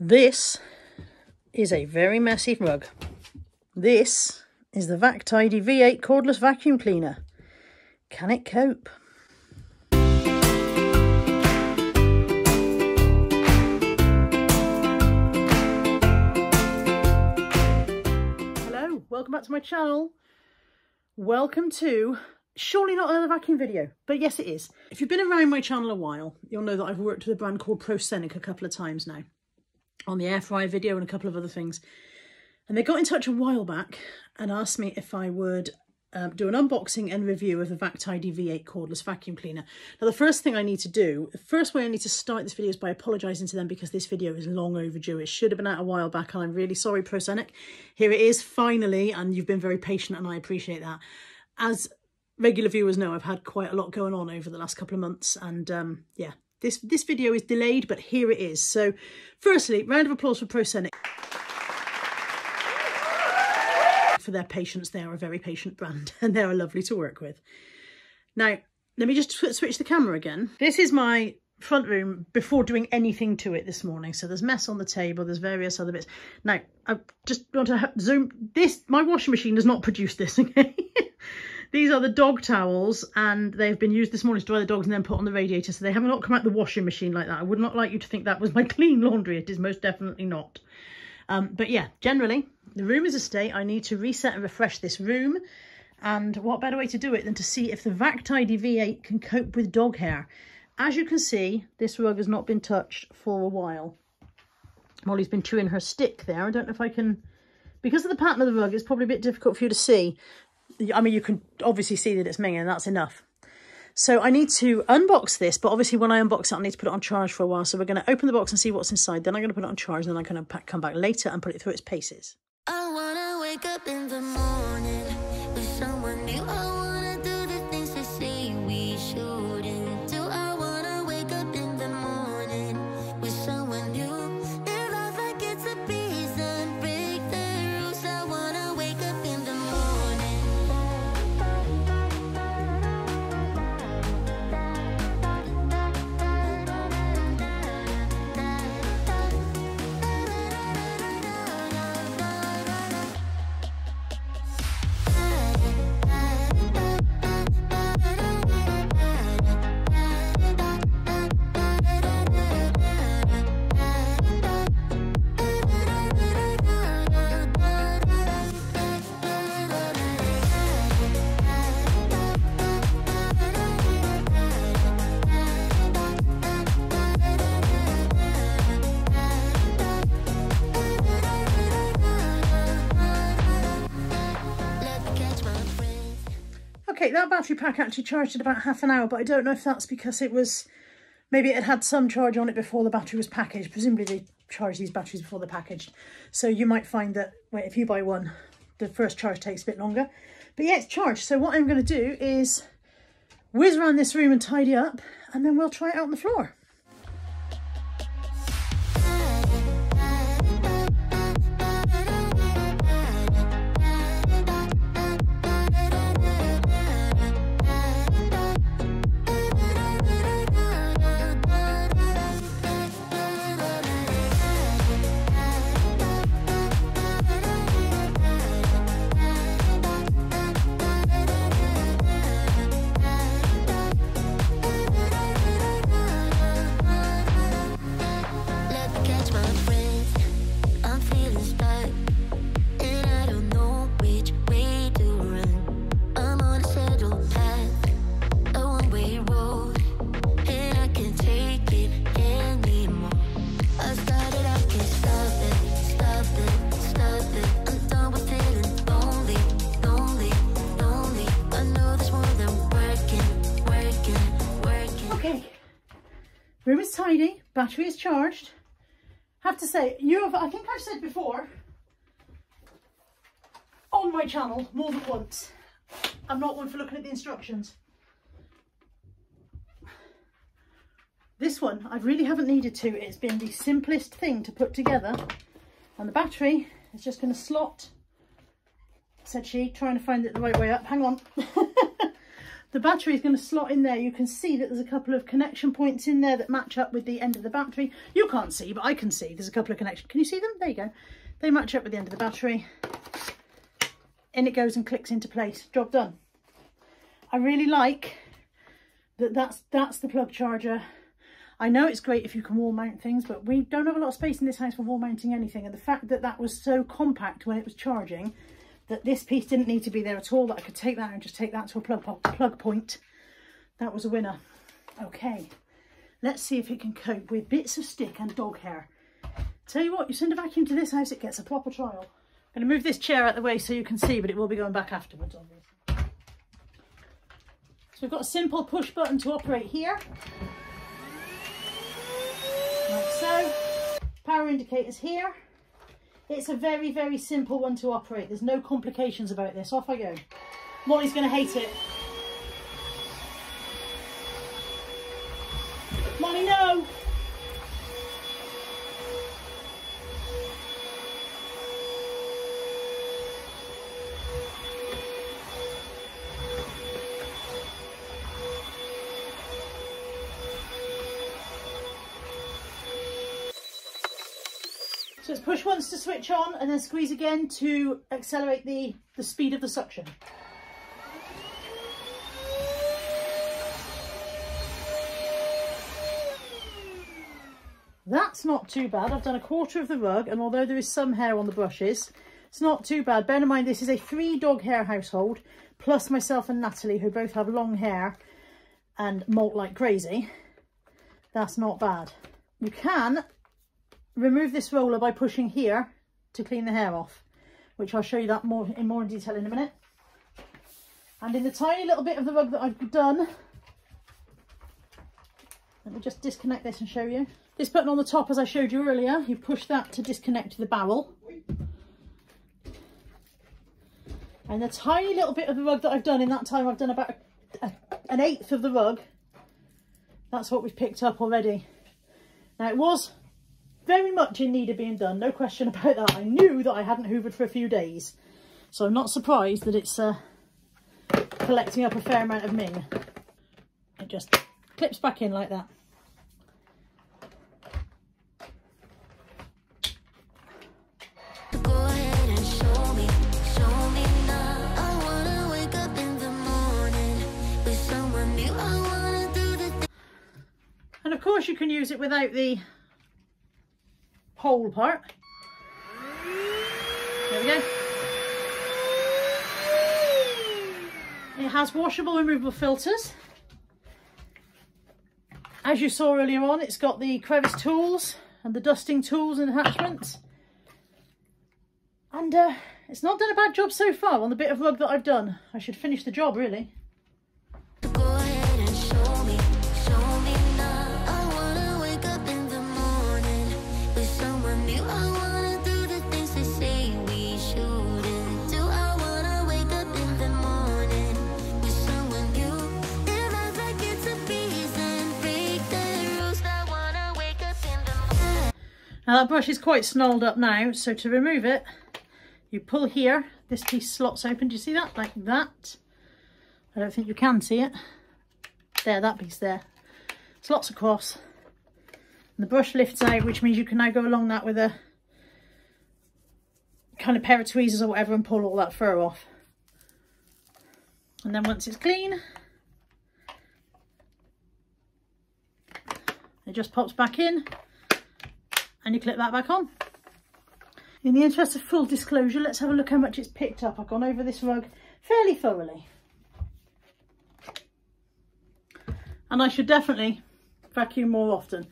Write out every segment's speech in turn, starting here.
This is a very messy rug. This is the Vactidy V8 cordless vacuum cleaner. Can it cope? Hello, welcome back to my channel. Welcome to surely not another vacuum video, but yes it is. If you've been around my channel a while, you'll know that I've worked with a brand called Proscenic a couple of times now, on the air fryer video and a couple of other things. And they got in touch a while back and asked me if I would do an unboxing and review of the Vactidy V8 cordless vacuum cleaner. Now the first thing I need to do, the first way I need to start this video is by apologising to them because this video is long overdue. It should have been out a while back and I'm really sorry, Proscenic. Here it is finally, and you've been very patient and I appreciate that. As regular viewers know, I've had quite a lot going on over the last couple of months and yeah. This video is delayed, but here it is. So firstly, round of applause for Proscenic. For their patience. They are a very patient brand and they are lovely to work with. Now, let me just switch the camera again. This is my front room before doing anything to it this morning. So there's mess on the table, there's various other bits. Now, I just want to zoom this. My washing machine does not produce this, okay? These are the dog towels and they've been used this morning to dry the dogs and then put on the radiator. So they have not come out the washing machine like that. I would not like you to think that was my clean laundry. It is most definitely not. But yeah, generally, the room is a state. I need to reset and refresh this room. And what better way to do it than to see if the Vactidy V8 can cope with dog hair. As you can see, this rug has not been touched for a while. Molly's been chewing her stick there. I don't know if I can... Because of the pattern of the rug, it's probably a bit difficult for you to see. I mean, you can obviously see that it's minging and that's enough. So I need to unbox this, but obviously when I unbox it, I need to put it on charge for a while. So we're going to open the box and see what's inside. Then I'm going to put it on charge and then I'm going to come back later and put it through its paces. I want to wake up in the morning with someone new. I want to do the things they say we shouldn't do. I want to wake up in the morning with someone new. Live life like it's a piece and break the rules. I want to wake up in the morning. Okay, that battery pack actually charged in about half an hour, but I don't know if that's because it was, maybe it had some charge on it before the battery was packaged. Presumably they charge these batteries before they're packaged. So you might find that if you buy one, the first charge takes a bit longer. But yeah, it's charged. So what I'm going to do is whiz around this room and tidy up, and then we'll try it out on the floor. Room is tidy, battery is charged. Have to say, I think I've said before on my channel more than once, I'm not one for looking at the instructions. This one, I really haven't needed to. It's been the simplest thing to put together. And the battery is just going to slot, said she, trying to find it the right way up. Hang on. The battery is going to slot in there. You can see that there's a couple of connection points in there that match up with the end of the battery. You can't see, but I can see. There's a couple of connections. Can you see them? There you go. They match up with the end of the battery. In it goes and clicks into place. Job done. I really like that that's the plug charger. I know it's great if you can wall mount things, but we don't have a lot of space in this house for wall mounting anything. And the fact that that was so compact when it was charging, that this piece didn't need to be there at all, that I could take that and just take that to a plug point, that was a winner. Okay, let's see if it can cope with bits of stick and dog hair. Tell you what, you send a vacuum to this house, it gets a proper trial. I'm going to move this chair out of the way so you can see, but it will be going back afterwards, obviously. So we've got a simple push button to operate here. Like so. Power indicators here. It's a very, very simple one to operate. There's no complications about this. Off I go. Molly's going to hate it. Molly, no! So it's push once to switch on and then squeeze again to accelerate the speed of the suction. That's not too bad. I've done a quarter of the rug, and although there is some hair on the brushes, it's not too bad. Bear in mind this is a 3-dog hair household, plus myself and Natalie, who both have long hair and molt like crazy. That's not bad. You can remove this roller by pushing here to clean the hair off, which I'll show you that more in detail in a minute. And in the tiny little bit of the rug that I've done, let me just disconnect this and show you. This button on the top, as I showed you earlier, you push that to disconnect the barrel. And the tiny little bit of the rug that I've done in that time, I've done about an eighth of the rug. That's what we've picked up already. Now it was very much in need of being done, no question about that. I knew that I hadn't hoovered for a few days, so I'm not surprised that it's collecting up a fair amount of ming. It just clips back in like that. Go ahead and show me now. I wanna wake up in the morning with someone new. I wanna do the And of course you can use it without the hole part. There we go. It has washable removable filters. As you saw earlier on, it's got the crevice tools and the dusting tools and attachments. And it's not done a bad job so far on the bit of rug that I've done. I should finish the job really. Go ahead and show me now. I wanna wake up in the morning with someone new. I wanna do the things they say we shouldn't do. I wanna wake up in the morning with someone new. Live life like it's a breeze and break the rules. I wanna wake up in the morning. Now that brush is quite snarled up now, so to remove it, you pull here, this piece slots open. Do you see that? Like that. I don't think you can see it. There, that piece there. Slots across. And the brush lifts out, which means you can now go along that with a kind of pair of tweezers or whatever and pull all that fur off. And then once it's clean, it just pops back in and you clip that back on. In the interest of full disclosure, let's have a look how much it's picked up. I've gone over this rug fairly thoroughly. And I should definitely vacuum more often.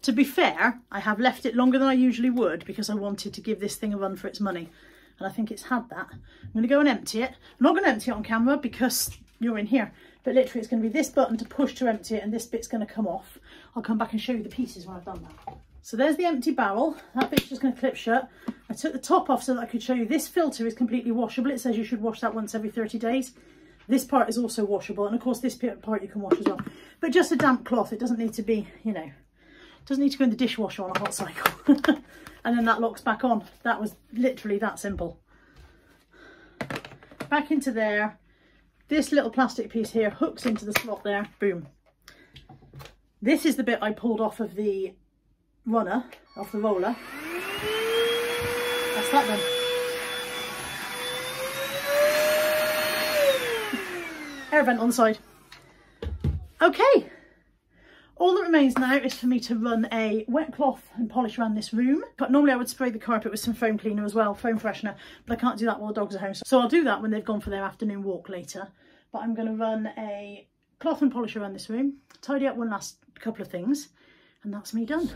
To be fair, I have left it longer than I usually would because I wanted to give this thing a run for its money. And I think it's had that. I'm going to go and empty it. I'm not going to empty it on camera because you're in here. But literally it's going to be this button to push to empty it and this bit's going to come off. I'll come back and show you the pieces when I've done that. So there's the empty barrel. That bit's just going to clip shut. I took the top off so that I could show you this filter is completely washable. It says you should wash that once every 30 days. This part is also washable, and of course this part you can wash as well. But just a damp cloth, it doesn't need to be, you know, it doesn't need to go in the dishwasher on a hot cycle. And then that locks back on. That was literally that simple. Back into there, This little plastic piece here hooks into the slot there, boom. This is the bit I pulled off of the runner, off the roller. That's that done. Air vent on the side. Okay. All that remains now is for me to run a wet cloth and polish around this room. But normally I would spray the carpet with some foam cleaner as well, foam freshener, but I can't do that while the dogs are home. So I'll do that when they've gone for their afternoon walk later. But I'm going to run a cloth and polish around this room, tidy up one last couple of things, and that's me done.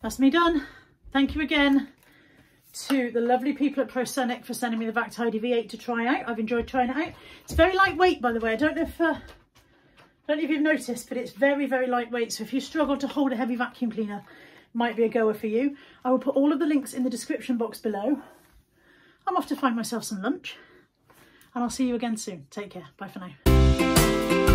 That's me done. Thank you again to the lovely people at Proscenic for sending me the Vactidy V8 to try out. I've enjoyed trying it out. It's very lightweight, by the way. I don't know if you've noticed, but it's very, very lightweight. So if you struggle to hold a heavy vacuum cleaner, it might be a goer for you. I will put all of the links in the description box below. I'm off to find myself some lunch, and I'll see you again soon. Take care. Bye for now.